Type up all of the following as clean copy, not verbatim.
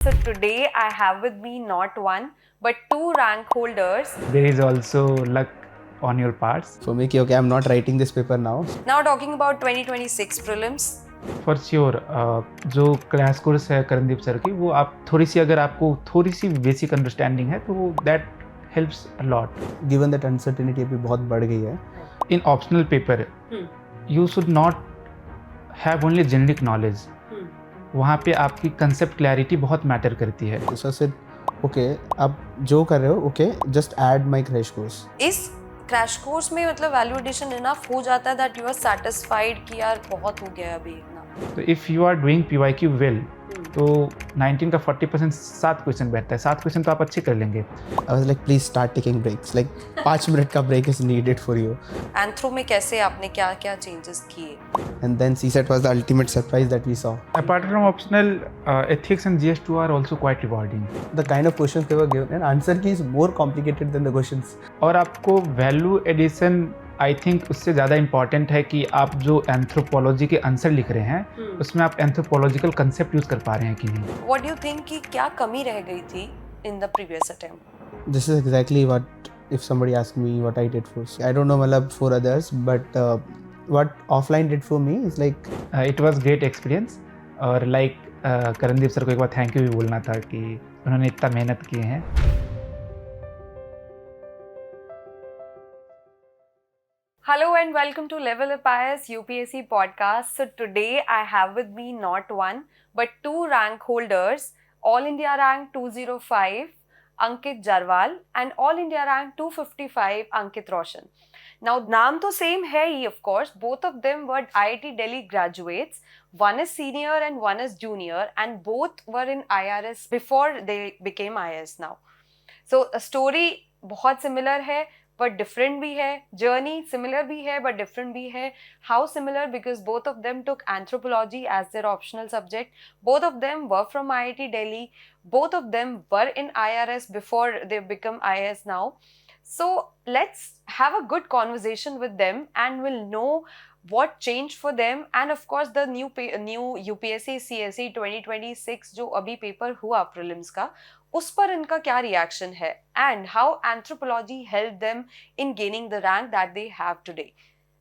So today I have with me not one but two rank holders. There is also luck on your parts. For me, okay, I'm not writing this paper now. Now talking about 2026 prelims. For sure जो crash course है Karandeep sir की, वो आप थोड़ी सी, अगर आपको थोड़ी सी basic understanding है तो that helps a lot. Given that uncertainty अभी बहुत बढ़ गई है. In optional paper you should not have only generic knowledge. वहाँ पे आपकी कंसेप्ट क्लैरिटी बहुत मैटर करती है. तो सर से ओके, आप जो कर रहे हो okay, just add my crash course. इस क्रैश कोर्स में मतलब वैल्यू एडिशन इनफ हो जाता है दैट यू आर सेटिस्फाइड कि यार बहुत हो गया अभी इतना. तो if you are doing PYQ well, तो 19 का 40% 7 क्वेश्चन बैठता है. 7 क्वेश्चन तो आप अच्छे कर लेंगे. I was like please start taking breaks, like 5 minute का break is needed for you. Anthro में कैसे आपने क्या क्या चेंजेस किए? And then CSAT was the ultimate surprise that we saw. Apart from optional, ethics and GS2 are also quite rewarding. The kind of questions they were given and answer key is more complicated than the questions. और आपको value addition I think उससे ज़्यादा important है कि आप जो anthropology के answer लिख रहे हैं उसमें आप एंथ्रोपोलॉजिकल कंसेप्ट यूज़ कर पा रहे हैं कि नहीं. व्हाट डू यू थिंक कि क्या कमी रह गई थी in the previous attempt? This is exactly what if somebody asked me what I did for, I don't know malab for others, but what offline did for me is like it was great experience. और like Karandeep sir को एक बार thank you भी बोलना था कि उन्होंने इतना मेहनत किए हैं. Hello and welcome to Level Up IAS UPSC podcast. So today I have with me not one but two rank holders, All India rank 205 Ankit Jarwal and All India rank 255 Ankit Roshan. Now naam to same hai hi, of course. Both of them were IIT Delhi graduates. One is senior and one is junior, and both were in IRS before they became IAS now. So a story बहुत similar है but different भी है. Journey similar भी है but different भी है. How similar? Because both of them took anthropology as their optional subject. Both of them were from IIT Delhi. Both of them were in IRS before they become IAS now. So let's have a good conversation with them and we'll know what changed for them, and of course the new UPSC CSE 2026 जो अभी paper हुआ prelims का, उस पर इनका क्या reaction है and how anthropology helped them in gaining the rank that they have today.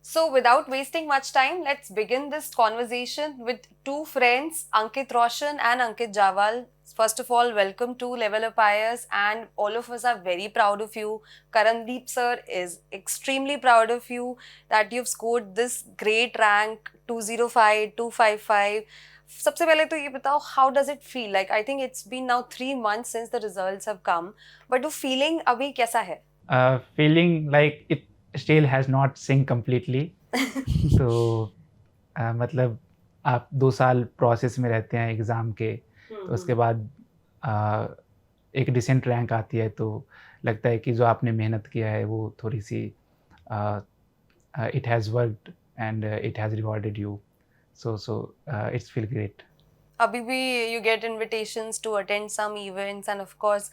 So without wasting much time, let's begin this conversation with two friends, Ankit Roshan and Ankit Jarwal. First of all, welcome to Level Up IAS, and all of us are very proud of you. Karandeep sir is extremely proud of you that you've scored this great rank 205, 255. सबसे पहले तो ये बताओ, how does it feel? Like I think it's been now 3 months since the results have come, but the feeling अभी कैसा है? Feeling like it still has not synced completely. तो मतलब आप 2 साल प्रोसेस में रहते हैं एग्ज़ाम के, तो उसके बाद एक डिसेंट रैंक आती है तो लगता है कि जो आपने मेहनत किया है वो थोड़ी see it has worked and it has rewarded you. So it's feel great. अभी भी you get invitations to attend some events and of course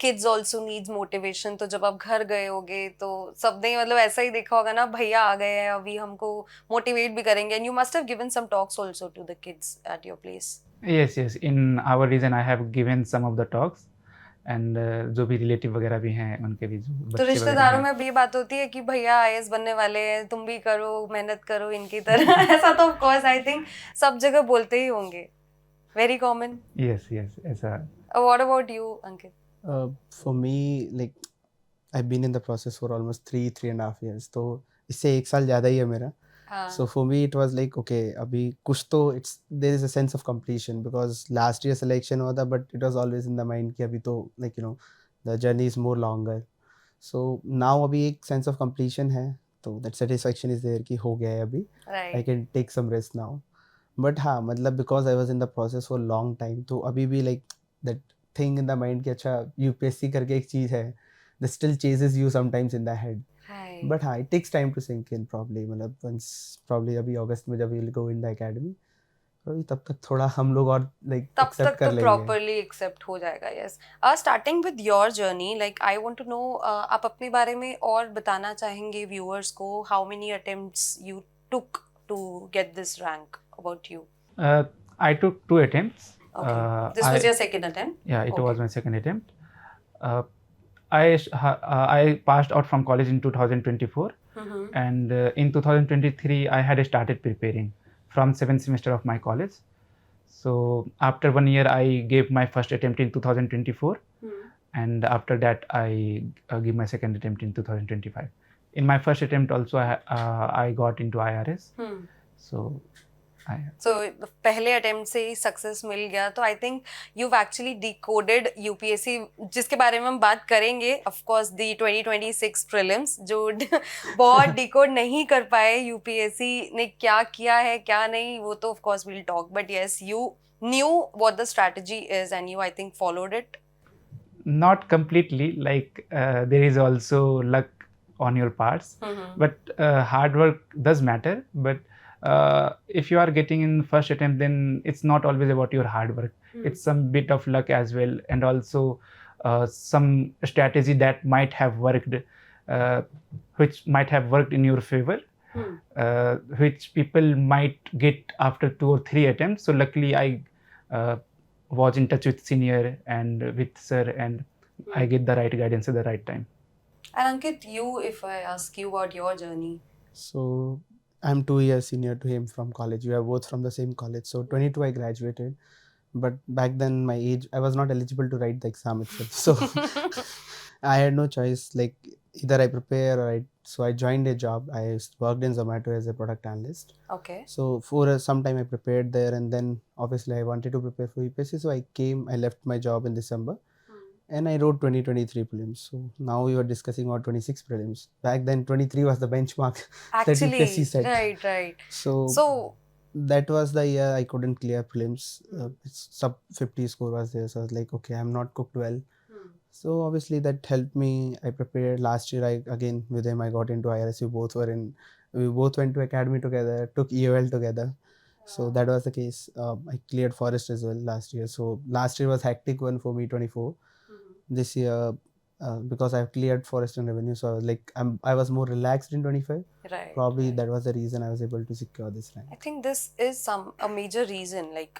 kids also needs motivation. तो जब आप घर गए होगे तो सबने मतलब ऐसा ही देखा होगा ना, भैया आ गए हैं अभी हमको मोटिवेट भी करेंगे, and you must have given some talks also to the kids at your place. Yes. In our region I have given some of the talks and जो भी रिलेटिव वगैरह भी हैं उनके भी जो तो बच्चे रिश्तेदारों वगैरह में भी ये बात होती है कि भैया IAS बनने वाले हैं, तुम भी करो, मेहनत करो इनकी तरह. ऐसा तो of course I think सब जगह बोलते ही होंगे. Very common. हैं. Yes, ऐसा. What about you, Ankit? For me, like I've been in the process for almost 3.5 years, तो इससे 1 साल ज़्यादा ही है मेरा. So for me it was like okay, अभी कुछ तो it's there is a sense of completion because last year selection हुआ था but it was always in the mind कि अभी तो like you know the journey is more longer. So now अभी एक sense of completion है, तो that satisfaction is there कि हो गया है अभी. Right. I can take some rest now. But हाँ मतलब because I was in the process for long time, तो अभी भी like that thing in the mind कि अच्छा UPSC करके एक चीज़ है, that still chases you sometimes in the head. Right. But हाँ, it takes time to sink in probably. मतलब once probably अभी अगस्त में जब we'll go in the academy, तो तब तक थोड़ा हम लोग और like तब accept तक कर तो लेंगे. प्रॉपरली एक्सेप्ट हो जाएगा. Yes. Starting with your journey, like I want to know, आप अपने बारे में और बताना चाहेंगे व्यूअर्स को, how many attempts you took to get this rank, about you? I took 2 attempts. Okay. This was your second attempt? Yeah, it Okay. was my second attempt. Uh, I passed out from college in 2024, and in 2023 I had started preparing from 7th semester of my college. So after 1 year I gave my first attempt in 2024, and after that I give my second attempt in 2025. In my first attempt also I got into IRS. So So पहले attempt से ही success मिल गया, तो I think you've actually decoded UPSC, जिसके बारे में हम बात करेंगे ऑफ कोर्स, दी 2026 प्रीलिम्स जो बहुत डिकोड नहीं कर पाए UPSC ने क्या किया है क्या नहीं, वो तो of course we'll talk, but yes, you knew what the strategy is and you, I think, followed it. Not completely, like there is also luck on your parts, but hard work does matter. But if you are getting in first attempt, then it's not always about your hard work. It's some bit of luck as well, and also some strategy that might have worked, which might have worked in your favor, which people might get after 2 or 3 attempts. So luckily I was in touch with senior and with sir, and I get the right guidance at the right time. And Ankit, you, if I ask you about your journey. So I'm 2 years senior to him from college. We are both from the same college. So 22 I graduated, but back then my age, I was not eligible to write the exam itself. So I had no choice. Like either I prepare or so I joined a job. I worked in Zomato as a product analyst. Okay. So for some time I prepared there, and then obviously I wanted to prepare for UPSC. So I left my job in December. And I wrote 2023 prelims. So now we were discussing about 26 prelims. Back then, 23 was the benchmark that UPSC set. Right. So that was the year I couldn't clear prelims. Sub 50 score was there. So I was like, okay, I'm not cooked well. So obviously that helped me. I prepared last year. Again with him, I got into IRS. We both went to academy together, took EOL together. So that was the case. I cleared forest as well last year. So last year was hectic one for me, 24. This year, because I've cleared forest and revenue, so I was like, I was more relaxed in 25. Right. Probably that was the reason I was able to secure this rank. I think this is a major reason. Like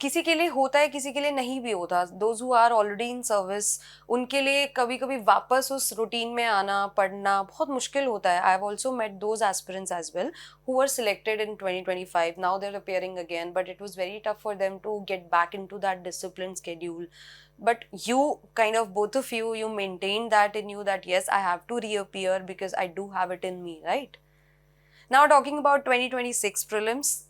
किसी के लिए होता है, किसी के लिए नहीं भी होता. Those who are already in service, उनके लिए कभी कभी वापस उस रूटीन में आना, पढ़ना बहुत मुश्किल होता है. I've also met those aspirants as well who were selected in 2025. Now they're appearing again, but it was very tough for them to get back into that disciplined schedule. But you kind of, both of you, you maintained that in you, that yes, I have to reappear because I do have it in me, right? Now talking about 2026 prelims,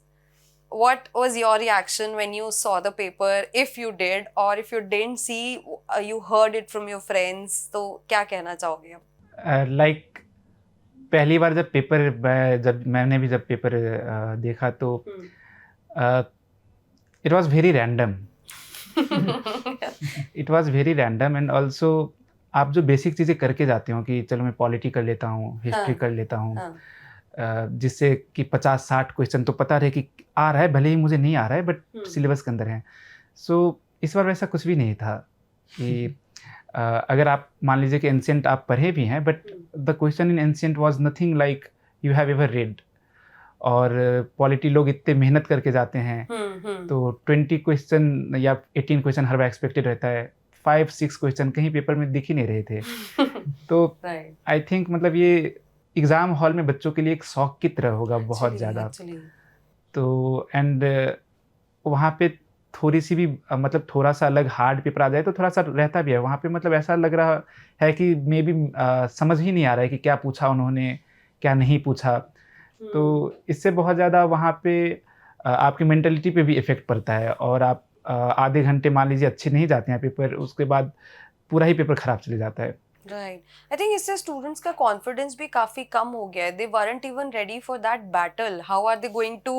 what was your reaction when you saw the paper, if you did, or if you didn't see, you heard it from your friends, तो क्या कहना चाहोगे अब? Like पहली बार जब मैंने भी paper देखा तो it was very random. It was very random, and also आप जो बेसिक चीज़ें करके जाते हो कि चलो मैं पॉलिटी कर लेता हूँ, हिस्ट्री कर लेता हूँ, जिससे कि 50-60 क्वेश्चन तो पता रहे कि आ रहा है, भले ही मुझे नहीं आ रहा है बट सिलेबस के अंदर है. सो इस बार वैसा कुछ भी नहीं था कि अगर आप मान लीजिए कि एंशिएंट आप पढ़े भी हैं, but the question in ancient was nothing like you have ever read. और पॉलिटी लोग इतने मेहनत करके जाते हैं, तो 20 क्वेश्चन या 18 क्वेश्चन हर बार एक्सपेक्टेड रहता है. 5-6 क्वेश्चन कहीं पेपर में दिख ही नहीं रहे थे. तो आई थिंक मतलब ये एग्ज़ाम हॉल में बच्चों के लिए एक शौक की तरह होगा बहुत ज़्यादा. तो एंड वहाँ पे थोड़ी सी भी मतलब थोड़ा सा अलग हार्ड पेपर आ जाए तो थोड़ा सा रहता भी है. वहाँ पे मतलब ऐसा लग रहा है कि मे बी समझ ही नहीं आ रहा है कि क्या पूछा उन्होंने, क्या नहीं पूछा. तो इससे बहुत ज़्यादा वहाँ पे आपकी मेंटलिटी पे भी इफ़ेक्ट पड़ता है, और आप आधे घंटे मान लीजिए अच्छे नहीं जाते हैं पेपर, उसके बाद पूरा ही पेपर ख़राब चले जाता है. राइट. आई थिंक इससे स्टूडेंट्स का कॉन्फिडेंस भी काफ़ी कम हो गया है. दे weren't even ready for that battle. How are they going to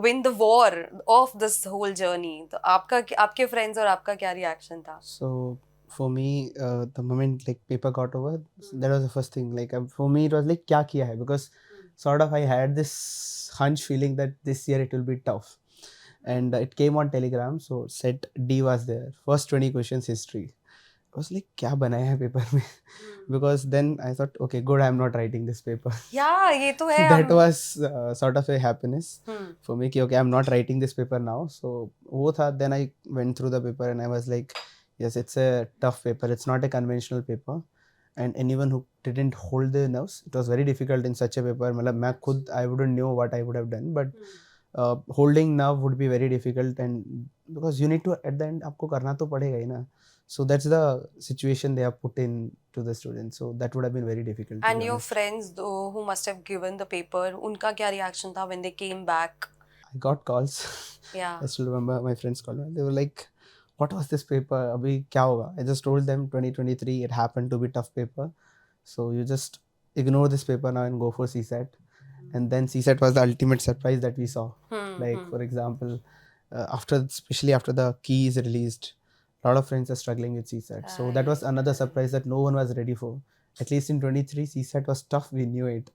win the war of this whole journey? तो आपके फ्रेंड्स और आपका क्या रिएक्शन था? So for me, the moment like paper got over, that was the first thing. Like for me, it was like क्या किया है, because sort of I had this hunch feeling that this year it will be tough, and it came on Telegram. So set D was there. First 20 questions history. I was like क्या बनाया है paper में because then I thought okay good I'm not writing this paper. Yeah, ये तो है That was sort of a happiness for me कि okay I'm not writing this paper now. So वो था, then I went through the paper and I was like yes it's a tough paper, it's not a conventional paper and anyone who didn't hold their nerves, it was very difficult in such a paper. मतलब मैं खुद I wouldn't know what I would have done but holding nerve would be very difficult and because you need to at the end आपको करना तो पड़ेगा ही ना. So that's the situation they have put in to the students. So that would have been very difficult. And your friends though who must have given the paper, उनका क्या reaction था when they came back? I got calls. Yeah. I still remember my friends called me. They were like, "What was this paper? अभी क्या होगा?" I just told them 2023 it happened to be tough paper. So you just ignore this paper now and go for CSAT. And then CSAT was the ultimate surprise that we saw. Like for example, especially after the key is released, a lot of friends are struggling with CSAT. So that was another surprise that no one was ready for. At least in 23, CSAT was tough. We knew it.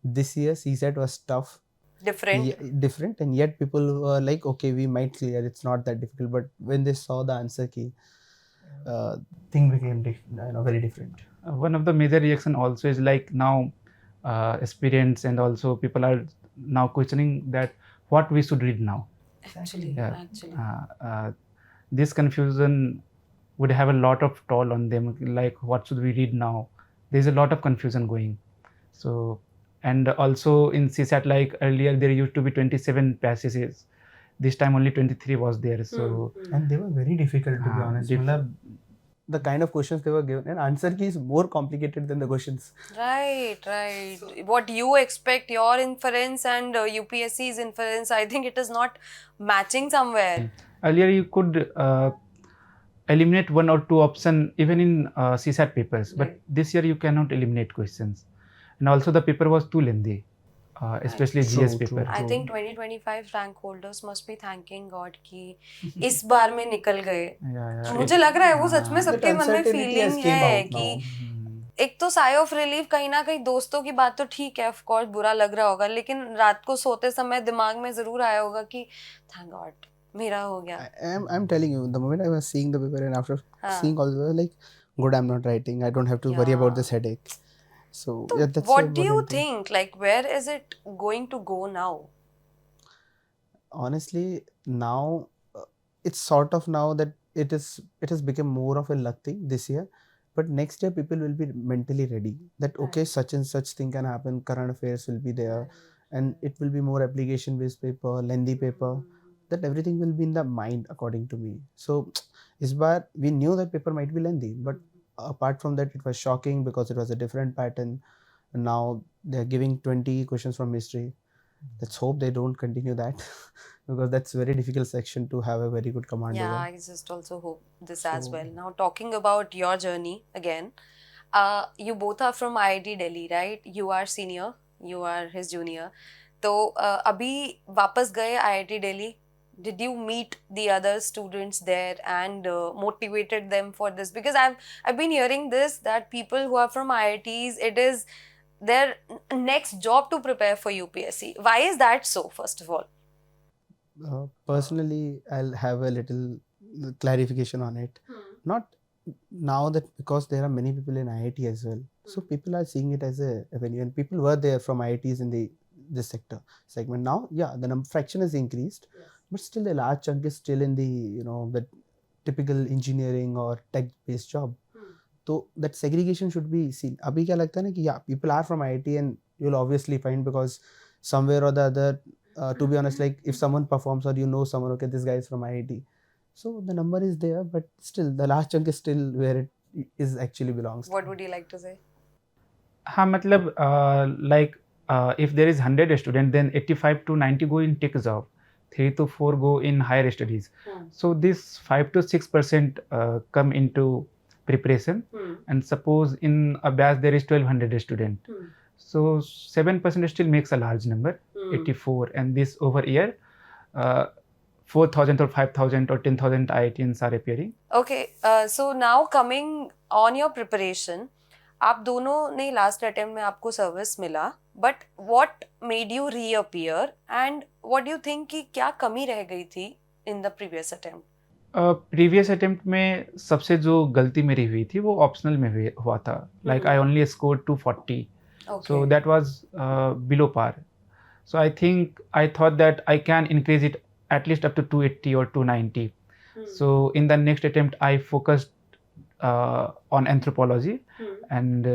This year, CSAT was tough. Different, and yet people were like, okay, we might clear. It's not that difficult. But when they saw the answer key, thing became very different. One of the major reaction also is like now aspirants and also people are now questioning that what we should read now. Actually. This confusion would have a lot of toll on them, like what should we read now. There's a lot of confusion going. So and also in CSAT, like earlier there used to be 27 passages, this time only 23 was there. So and they were very difficult to be honest. The kind of questions they were given, and answer key is more complicated than the questions. Right. What you expect, your inference and UPSC's inference, I think it is not matching somewhere. Earlier you could eliminate one or two option even in CSAT papers, but this year you cannot eliminate questions. And also the paper was too lengthy, especially GS paper. I think 2025 rank holders must be thanking God कि इस बार में निकल गए. मुझे लग रहा है वो सच में सबके मन में फीलिंग है कि एक तो साई ऑफ रिलीफ कहीं ना कहीं दोस्तों की बात तो ठीक है, ऑफ कोर्स बुरा लग रहा होगा, लेकिन रात को सोते समय दिमाग में जरूर आया होगा कि थैंक गॉड मेरा हो गया. I'm telling you, the moment I was seeing the paper and after seeing all the like, good, I'm not writing. I don't have to worry about this headache. So yeah, that's what do you think? Like, where is it going to go now? Honestly, now it's sort of now that it has become more of a luck thing this year. But next year, people will be mentally ready that okay, such and such thing can happen. Current affairs will be there, and it will be more application-based paper, lengthy paper. That everything will be in the mind, according to me. So, this bar we knew that paper might be lengthy, but apart from that, it was shocking because it was a different pattern. And now they are giving 20 questions from history. Let's hope they don't continue that because that's a very difficult section to have a very good command over. I just also hope this as well. Now talking about your journey again, you both are from IIT Delhi, right? You are senior, you are his junior. तो अभी वापस गए IIT Delhi. Did you meet the other students there and motivated them for this? Because I've been hearing this that people who are from IITs, it is their next job to prepare for UPSC. Why is that so, first of all? Personally, I'll have a little clarification on it. Not now that because there are many people in IIT as well. So people are seeing it as a avenue, and people were there from IITs in this segment. Now, yeah, the fraction has increased. But still a large chunk is still in the the typical engineering or tech based job. So that segregation should be seen. Abhi kya lagta hai na ki yeah, people are from IIT and you'll obviously find because somewhere or the other, to be honest, like if someone performs or someone, okay, this guy is from IIT. So the number is there, but still the large chunk is still where it is actually belongs. What would you like to say? हाँ मतलब like if there is 100 students, then 85 to 90 go in tech job. 3 to 4 go in higher studies. So this 5 to 6% come into preparation. And suppose in a batch there is 1200 students. So 7% still makes a large number, 84. And this over year, 4,000 or 5,000 or 10,000 IITians are appearing. Okay, so now coming on your preparation, आप दोनों ने last attempt में आपको service मिला, but what made you reappear and what do you think कि क्या कमी रह गई थी in the previous attempt? Previous attempt में सबसे जो गलती मेरी हुई थी वो ऑप्शनल में हुआ था. Like I only score 240. So that was below par. So I think I thought that I can increase it at least up to 280 or 290. So in the next attempt, I focused on anthropology, and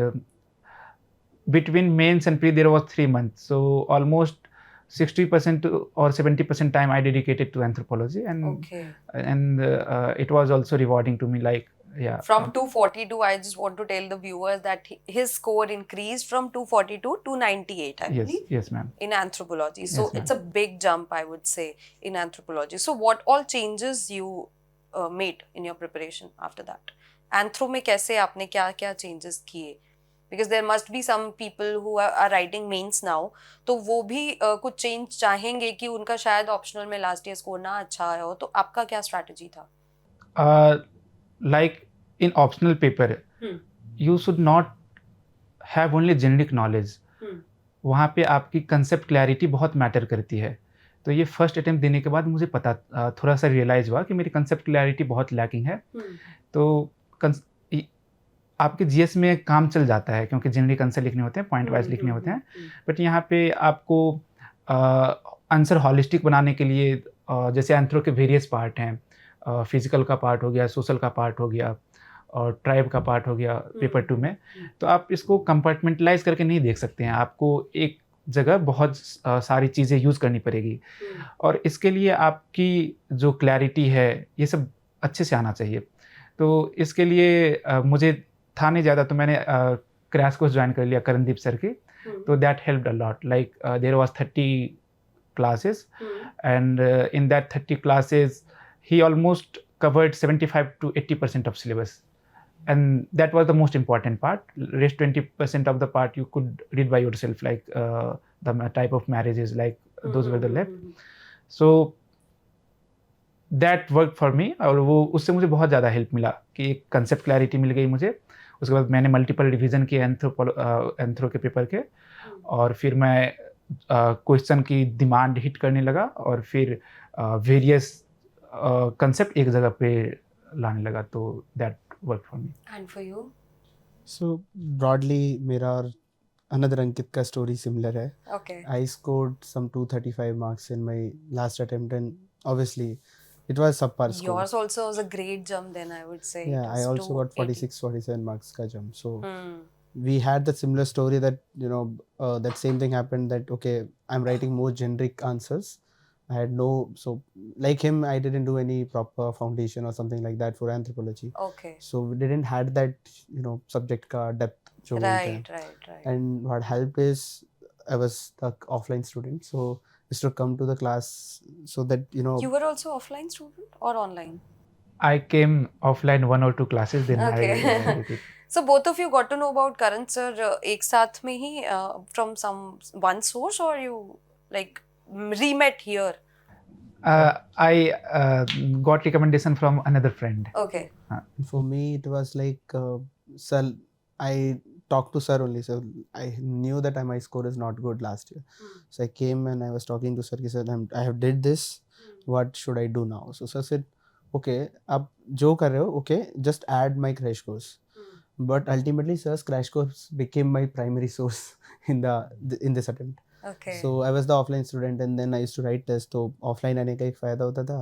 between mains and pre there was 3 months. So almost 60% or 70% time I dedicated to anthropology, and it was also rewarding to me. Like, yeah. From 242, I just want to tell the viewers that his score increased from 242 to 298, I Yes, believe, yes, ma'am. in anthropology. So Yes, ma'am. it's a big jump, I would say, in anthropology. So what all changes you made in your preparation after that? Anthro में कैसे आपने क्या क्या changes किए? Because there must be some people who are writing mains now, तो वो भी कुछ change चाहेंगे कि उनका शायद optional में last year score ना अच्छा आया हो, तो आपका क्या strategy था? Like in optional paper, you should not have only generic knowledge. वहाँ पे आपकी concept clarity बहुत मैटर करती है. तो ये फर्स्ट अटेम्प्ट देने के बाद मुझे पता थोड़ा सा रियलाइज हुआ कि मेरी कंसेप्ट क्लैरिटी बहुत लैकिंग है. तो आपके जीएस में काम चल जाता है क्योंकि जनरली आंसर लिखने होते हैं, पॉइंट वाइज लिखने होते हैं, बट यहाँ पे आपको आंसर हॉलिस्टिक बनाने के लिए जैसे एंथ्रो के वेरियस पार्ट हैं, फिजिकल का पार्ट हो गया, सोशल का पार्ट हो गया और ट्राइब का पार्ट हो गया पेपर 2 में, तो आप इसको कंपार्टमेंटलाइज करके नहीं देख सकते हैं. आपको एक जगह बहुत सारी चीज़ें यूज़ करनी पड़ेगी और इसके लिए आपकी जो क्लैरिटी है ये सब अच्छे से आना चाहिए. तो इसके लिए मुझे था नहीं ज़्यादा, तो मैंने क्रैश कोर्स ज्वाइन कर लिया करणदीप सर की. तो that helped a lot. Like there was 30 classes, and in that 30 classes he almost covered 75 to 80% of syllabus, and that was the most important part. Rest 20% of the part you could read by yourself, like the type of marriages, like those were the left. So that worked for me, और वो उससे मुझे बहुत ज़्यादा help मिला कि एक concept clarity मिल गई मुझे. उसके बाद मैंने मल्टीपल रिवीजन किए एंथ्रो के पेपर के, और फिर मैं क्वेश्चन की डिमांड हिट करने लगा और फिर वेरियस कंसेप्ट एक जगह पे लाने लगा. तो that work for me. And for you? So broadly मेरा और अनदर अंकित का स्टोरी सिमिलर है. Okay. I scored some 235 marks in my last attempt, and obviously it was subpar score. Yours also was a great jump then, I would say. Yeah, It I was also got 280. 46-47 marks ka jump. So we had that similar story that, you know, that same thing happened, that okay, I'm writing more generic answers. I had no, so like him, I didn't do any proper foundation or something like that for anthropology. Okay. So we didn't had that, you know, subject ka depth jo bolte hain. Right. And what helped is I was the offline student, so I used to come to the class so that, you know. You were also offline student or online? I came offline 1 or 2 classes, then Okay. I did it. So both of you got to know about Karan sir एक साथ में ही from some one source, or you like re-met here? I got recommendation from another friend. Okay. For me, it was like, sir, I talked to sir only. So I knew that my score is not good last year. So I came and I was talking to sir. He said, I have did this. What should I do now? So sir said, okay, आप जो कर रहे हो, okay, just add my crash course. But ultimately, sir's crash course became my primary source in this attempt. Okay. So I was the offline student, and then I used to write tests. तो offline आने का एक फायदा होता था.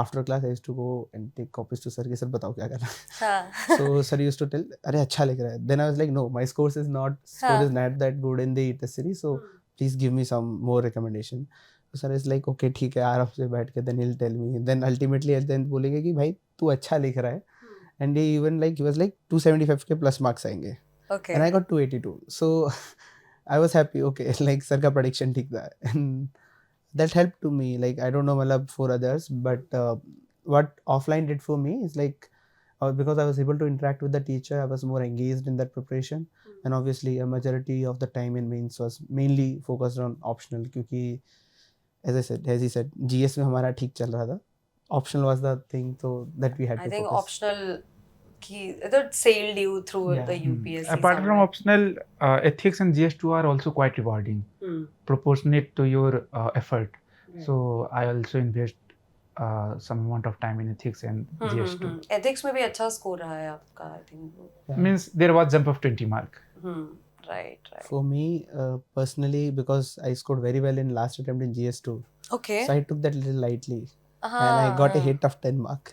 After class, I used to go and take copies to sir के, sir बताओ क्या करना है. So sir used to tell, अरे अच्छा लिख रहा है. Then I was like, no, my score is not that good in the test series. So please give me some more recommendation. So sir is like, okay, ठीक है, आराम से बैठ के, then he'll tell me. Then ultimately at the end बोलेंगे कि भाई तू अच्छा लिख रहा है. And he was like 275 के plus marks आएंगे. Okay. And I got 282. So I was happy. Okay, like sir का prediction ठीक था. And that helped to me. Like I don't know मतलब for others, but what offline did for me is like, because I was able to interact with the teacher, I was more engaged in that preparation. And obviously a majority of the time in mains was mainly focused on optional, क्योंकि as he said, GS में हमारा ठीक चल रहा था. Optional was the thing, so that we had to focus. I think optional that sailed you through the UPSC. Apart from optional, ethics and GS2 are also quite rewarding, proportionate to your effort. Right. So I also invest some amount of time in ethics and GS2. Ethics में भी अच्छा score रहा है आपका, I think. Yeah. Means there was jump of 20 mark. Right. For me, personally, because I scored very well in last attempt in GS2, Okay. so I took that a little lightly, and I got a hit of 10 mark.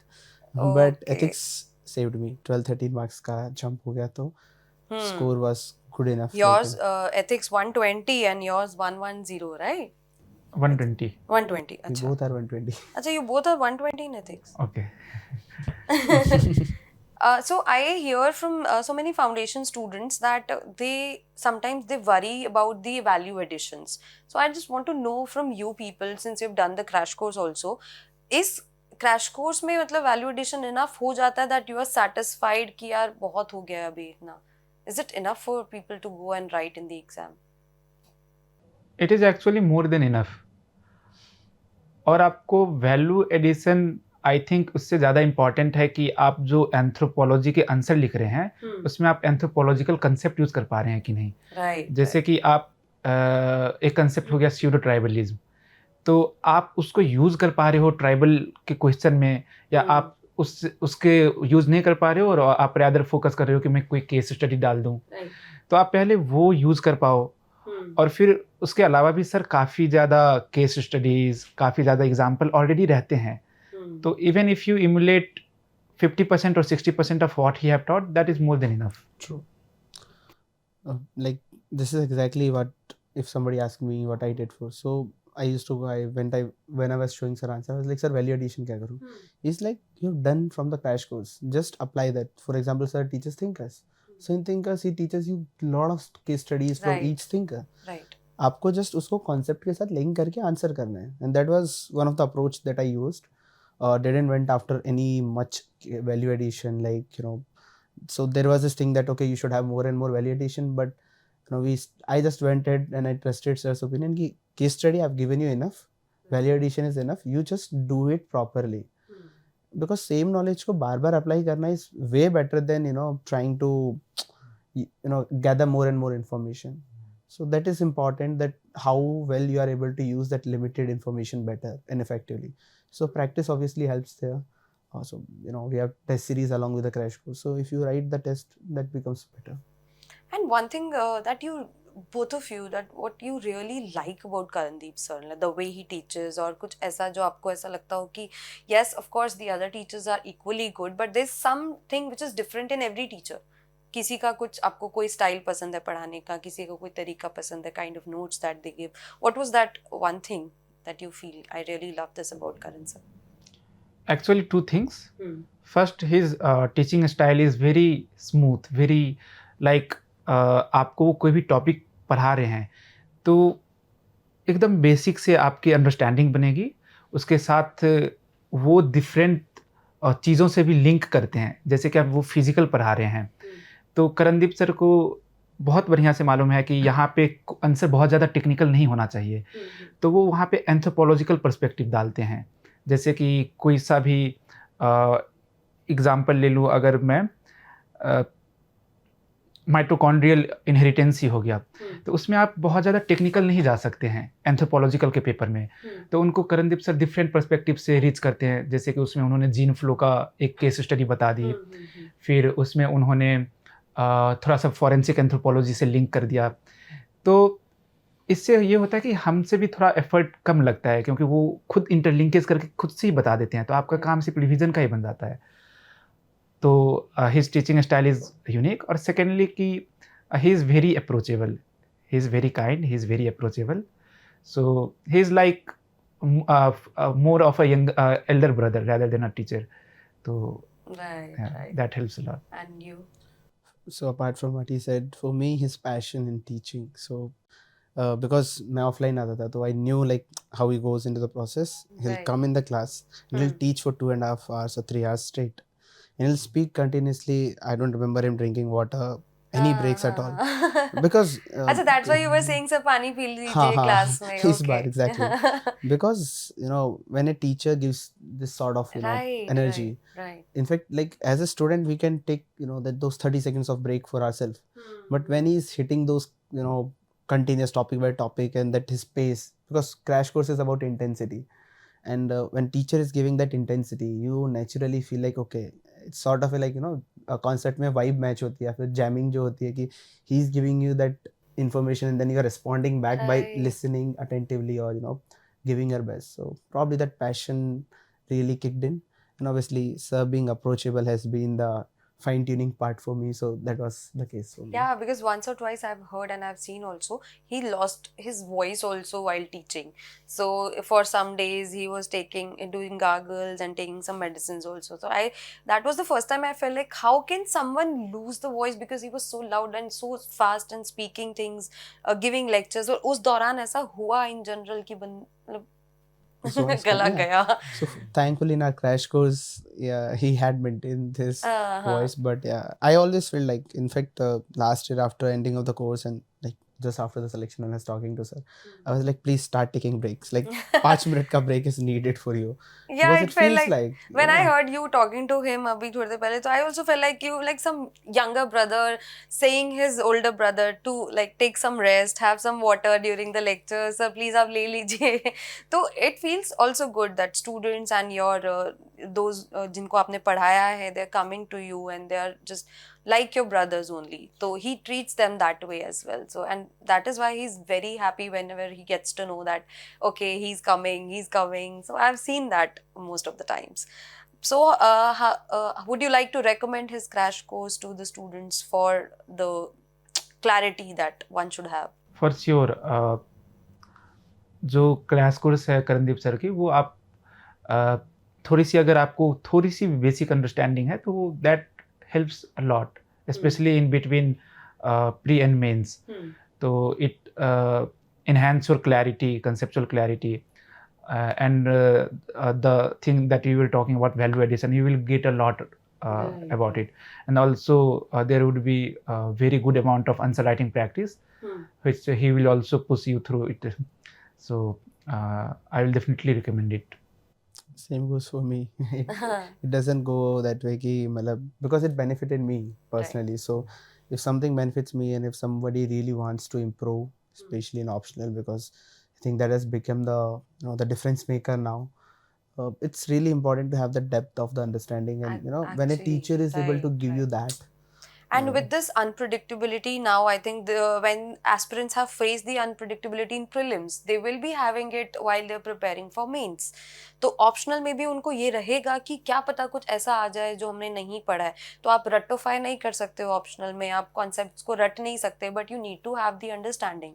But Okay. ethics saved me. 12-13 marks का jump हो गया तो score was good enough. Yours ethics 120 and yours 110, right? 120. 120. We अच्छा. both are 120. अच्छा, you both are 120 in ethics. Okay. So I hear from so many foundation students that they sometimes worry about the value additions. So I just want to know from you people, since you've done the crash course also, is crash course में मतलब value addition enough हो जाता है that you are satisfied कि यार बहुत हो गया अभी इतना? Is it enough for people to go and write in the exam? It is actually more than enough. और आपको वैल्यू एडिशन आई थिंक उससे ज़्यादा इम्पॉर्टेंट है कि आप जो एंथ्रोपोलॉजी के आंसर लिख रहे हैं उसमें आप एंथ्रोपोलॉजिकल कंसेप्ट यूज़ कर पा रहे हैं कि नहीं. Right. जैसे कि आप एक कंसेप्ट हो गया स्यूडो ट्राइबलिज्म, तो आप उसको यूज़ कर पा रहे हो ट्राइबल के क्वेश्चन में, या आप उसके यूज़ नहीं कर पा रहे हो और आप रादर फोकस कर रहे हो कि मैं कोई केस स्टडी डाल दूँ. तो आप पहले वो यूज़ कर पाओ, और फिर उसके अलावा भी सर काफ़ी ज़्यादा केस स्टडीज़, काफ़ी ज़्यादा एग्जाम्पल ऑलरेडी रहते हैं. तो even if you emulate 50% or 60% of what he have taught, that is more than enough. True. Like this is exactly what, if somebody asked me what I did for, so I used to go, when I was showing sir answer, I was like, sir, value addition क्या करूँ? He's like, you've done from the crash course, just apply that. For example, sir teaches thinkers, so in thinkers he teaches you lot of case studies from each thinker. Right. आपको just उसको concept के साथ link करके answer करना है, and that was one of the approach that I used. Didn't went after any much value addition, like, you know, so there was this thing that okay, you should have more and more value addition, but you know, I just went ahead and I trusted sir's opinion कि case study I've given you enough, value addition is enough, you just do it properly. Because same knowledge को बार बार apply करना is way better than, you know, trying to, you know, gather more and more information. So that is important, that how well you are able to use that limited information better and effectively. So practice obviously helps there. Also, you know, we have test series along with the crash course. So if you write the test, that becomes better. And one thing that you, both of you, that what you really like about Karandeep sir, like the way he teaches, or कुछ ऐसा जो आपको ऐसा लगता हो कि yes, of course the other teachers are equally good, but there's something which is different in every teacher. किसी का कुछ आपको कोई स्टाइल पसंद है पढ़ाने का, किसी को कोई तरीका पसंद है, kind of notes that they give. What was that one thing that you feel, I really love this about Karan sir? Actually, two things. First, his teaching style is very smooth, very like आपको वो कोई भी topic पढ़ा रहे हैं तो एकदम basic से आपकी अंडरस्टैंडिंग बनेगी, उसके साथ वो डिफरेंट चीज़ों से भी लिंक करते हैं. जैसे कि आप वो फिजिकल पढ़ा रहे हैं तो करनदीप सर को बहुत बढ़िया से मालूम है कि यहाँ पे आंसर बहुत ज़्यादा टेक्निकल नहीं होना चाहिए, तो वो वहाँ पे एंथ्रोपोलॉजिकल पर्सपेक्टिव डालते हैं. जैसे कि कोई सा भी एग्जांपल ले लूँ, अगर मैं माइटोकॉन्ड्रियल इनहेरिटेंस ही हो गया तो उसमें आप बहुत ज़्यादा टेक्निकल नहीं जा सकते हैं एंथ्रोपोलॉजिकल के पेपर में. तो उनको करनदीप सर डिफरेंट पर्सपेक्टिव से रीच करते हैं. जैसे कि उसमें उन्होंने जीन फ्लो का एक केस स्टडी बता दी, फिर उसमें उन्होंने थोड़ा सा फॉरेंसिक एंथ्रोपोलॉजी से लिंक कर दिया. तो इससे ये होता है कि हमसे भी थोड़ा एफर्ट कम लगता है, क्योंकि वो खुद इंटरलिंकेज करके खुद से ही बता देते हैं, तो आपका काम सिर्फ रिवीजन का ही बन जाता है. तो his teaching style is unique. और सेकेंडली कि he is very approachable, he is very kind, he is very approachable. So he is like more of a young Elder brother rather than a teacher. तो that helps a lot. And you? So apart from what he said, for me his passion in teaching, so because मैं offline आता था, तो I knew like how he goes into the process. He'll come in the class and he'll teach for 2.5 hours or 3 hours straight, and he'll speak continuously. I don't remember him drinking water, any breaks at all, because अच्छा, that's why you were saying sir पानी P लीजिए class में. इस बार exactly because you know when a teacher gives this sort of, you know, energy, right. In fact, like as a student we can take, you know, that those 30 seconds of break for ourselves, but when he's hitting those, you know, continuous topic by topic, and that his pace, because crash course is about intensity, and when teacher is giving that intensity, you naturally feel like okay, it's sort of a like concert में vibe match होती है या फिर jamming जो होती है कि he is giving you that information and then you are responding back by Right. listening attentively or giving your best. So probably that passion really kicked in, and obviously sir being approachable has been the fine-tuning part for me, so that was the case for me. Yeah, because once or twice I've heard and I've seen also he lost his voice also while teaching. So for some days he was doing gargles and taking some medicines also. So that was the first time I felt like how can someone lose the voice because he was so loud and so fast and speaking things, giving lectures. और उस दौरान ऐसा हुआ in general कि His voice गला yeah. गया. So thankfully in our crash course, yeah, he had maintained his voice, but yeah, I always felt like, in fact, last year after ending of the course and like just after the selection when I was talking to sir, I was like, please start taking breaks. Like 5 minute ka break is needed for you. Yeah, Because it it felt feels like when I heard you talking to him abhi thode देर पहले, so I also felt like you like some younger brother saying his older brother to like take some rest, have some water during the lecture. Sir, please आप ले लीजिए. तो it feels also good that students and your those जिनको आपने पढ़ाया है, they're coming to you and they are just like your brothers only. So he treats them that way as well. So and that is why he's very happy whenever he gets to know that okay, he's coming. So I've seen that most of the times. So would you like to recommend his crash course to the students for the clarity that one should have? For sure. जो crash course है Karandeep sir की, वो आप थोड़ी सी अगर आपको थोड़ी सी basic understanding है तो that helps a lot, specially in between pre and mains. तो it enhance your clarity, conceptual clarity, and the thing that you were talking about, value addition, you will get a lot about it. And also there would be a very good amount of answer writing practice, which he will also push you through it. So I will definitely recommend it. Same goes for me. It doesn't go that way ki matlab, because it benefited me personally. So if something benefits me and if somebody really wants to improve, especially in optional, because I think that has become the the difference maker now. It's really important to have the depth of the understanding, and when a teacher is able to give you that. And with this unpredictability now, I think when aspirants have faced the unpredictability in prelims, they will be having it while they're preparing for mains. तो optional में भी उनको ये रहेगा कि क्या पता कुछ ऐसा आ जाए जो हमने नहीं पढ़ा है. तो आप रटोफाई नहीं कर सकते हो ऑप्शनल में, आप कॉन्सेप्ट्स को रट नहीं सकते, but you need to have the understanding.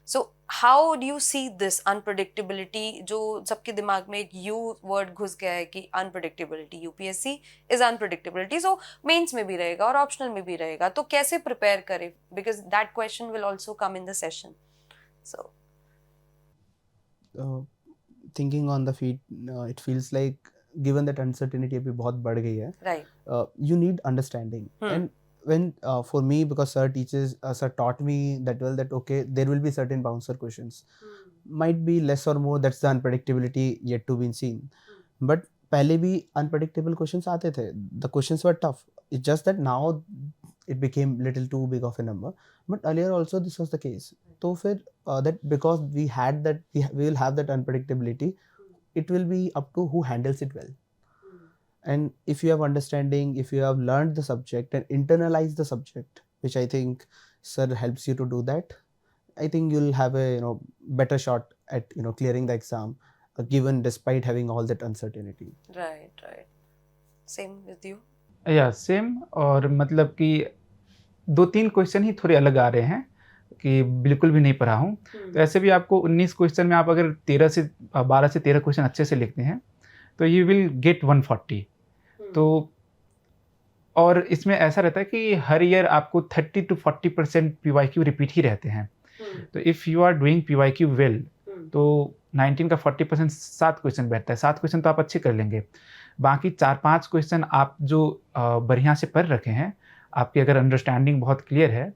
So how do you see this unpredictability, जो सबके दिमाग में एक यू वर्ड घुस गया है कि unpredictability, UPSC is unpredictability, so mains में भी रहेगा और ऑप्शनल में भी रहेगा. तो कैसे प्रिपेयर करें, because that question will also come in the session. So thinking on the feet, it feels like given that uncertainty अभी बहुत बढ़ गई है, right, you need understanding. And when for me, because sir taught me that well that okay, there will be certain bouncer questions, might be less or more, that's the unpredictability yet to be seen. But पहले भी unpredictable questions आते थे, the questions were tough. It's just that now it became little too big of a number, but earlier also this was the case. तो फिर that because we had that, we will have that unpredictability, it will be up to who handles it well. And if you have understanding, if you have learned the subject and internalized the subject, which I think sir helps you to do that, I think you'll have a better shot at clearing the exam, given despite having all that uncertainty. right. Same with you? या same. और मतलब कि 2-3 question ही थोड़े अलग आ रहे हैं कि बिल्कुल भी नहीं पढ़ा हूँ. तो ऐसे भी आपको 19 क्वेश्चन में आप अगर 12 से 13 क्वेश्चन अच्छे से लिखते हैं तो यू विल गेट 140. तो और इसमें ऐसा रहता है कि हर ईयर आपको 30 to 40% PYQ रिपीट ही रहते हैं. तो if you are doing PYQ well, तो 19 का 40% 7 क्वेश्चन बैठता है. 7 क्वेश्चन तो आप अच्छे कर लेंगे. बाकी 4-5 क्वेश्चन आप जो बढ़िया से पढ़ रखे हैं, आपकी अगर अंडरस्टैंडिंग बहुत क्लियर है,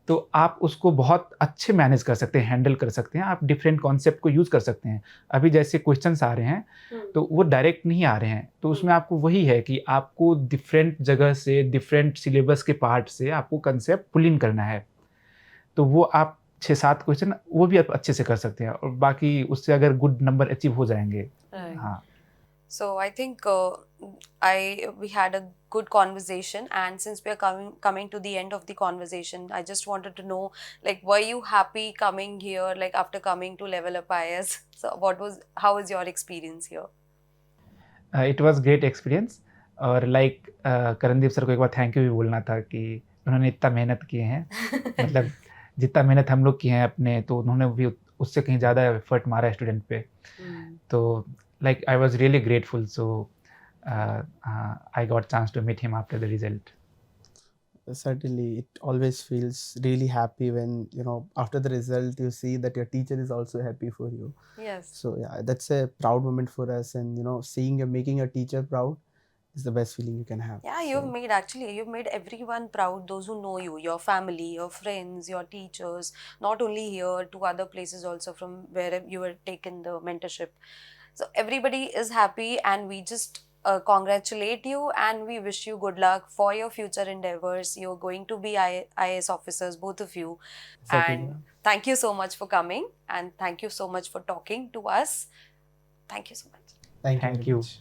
तो आप उसको बहुत अच्छे मैनेज कर सकते हैं, हैंडल कर सकते हैं. आप डिफरेंट कॉन्सेप्ट को यूज़ कर सकते हैं. अभी जैसे क्वेश्चंस आ रहे हैं तो वो डायरेक्ट नहीं आ रहे हैं, तो उसमें आपको वही है कि आपको डिफरेंट जगह से, डिफरेंट सिलेबस के पार्ट से आपको कंसेप्ट पुल इन करना है. तो वो आप 6-7 क्वेश्चन वो भी आप अच्छे से कर सकते हैं, और बाकी उससे अगर गुड नंबर अचीव हो जाएँगे। Right. हाँ। So I think we had a good conversation, and since we are coming to the end of the conversation, I just wanted to know, like, were you happy coming here, like after coming to Level Up IS? So how was your experience here? It was great experience, और like Karandeep sir को एक बार thank you भी बोलना था कि उन्होंने इतना मेहनत किए हैं। मतलब जितना मेहनत हम लोग किए हैं अपने, तो उन्होंने भी उससे कहीं ज़्यादा एफर्ट मारा है स्टूडेंट पे। तो like I was really grateful, so I got chance to meet him after the result. Certainly, it always feels really happy when, you know, after the result you see that your teacher is also happy for you. Yes. So yeah, that's a proud moment for us, and you know, making your teacher proud is the best feeling you can have. Yeah, you've made everyone proud, those who know you, your family, your friends, your teachers, not only here, to other places also from where you were taken the mentorship. So everybody is happy, and we just congratulate you, and we wish you good luck for your future endeavors. You're going to be IAS officers, both of you. Certainly. And thank you so much for coming, and thank you so much for talking to us. Thank you so much. Thank you Thank very you. much.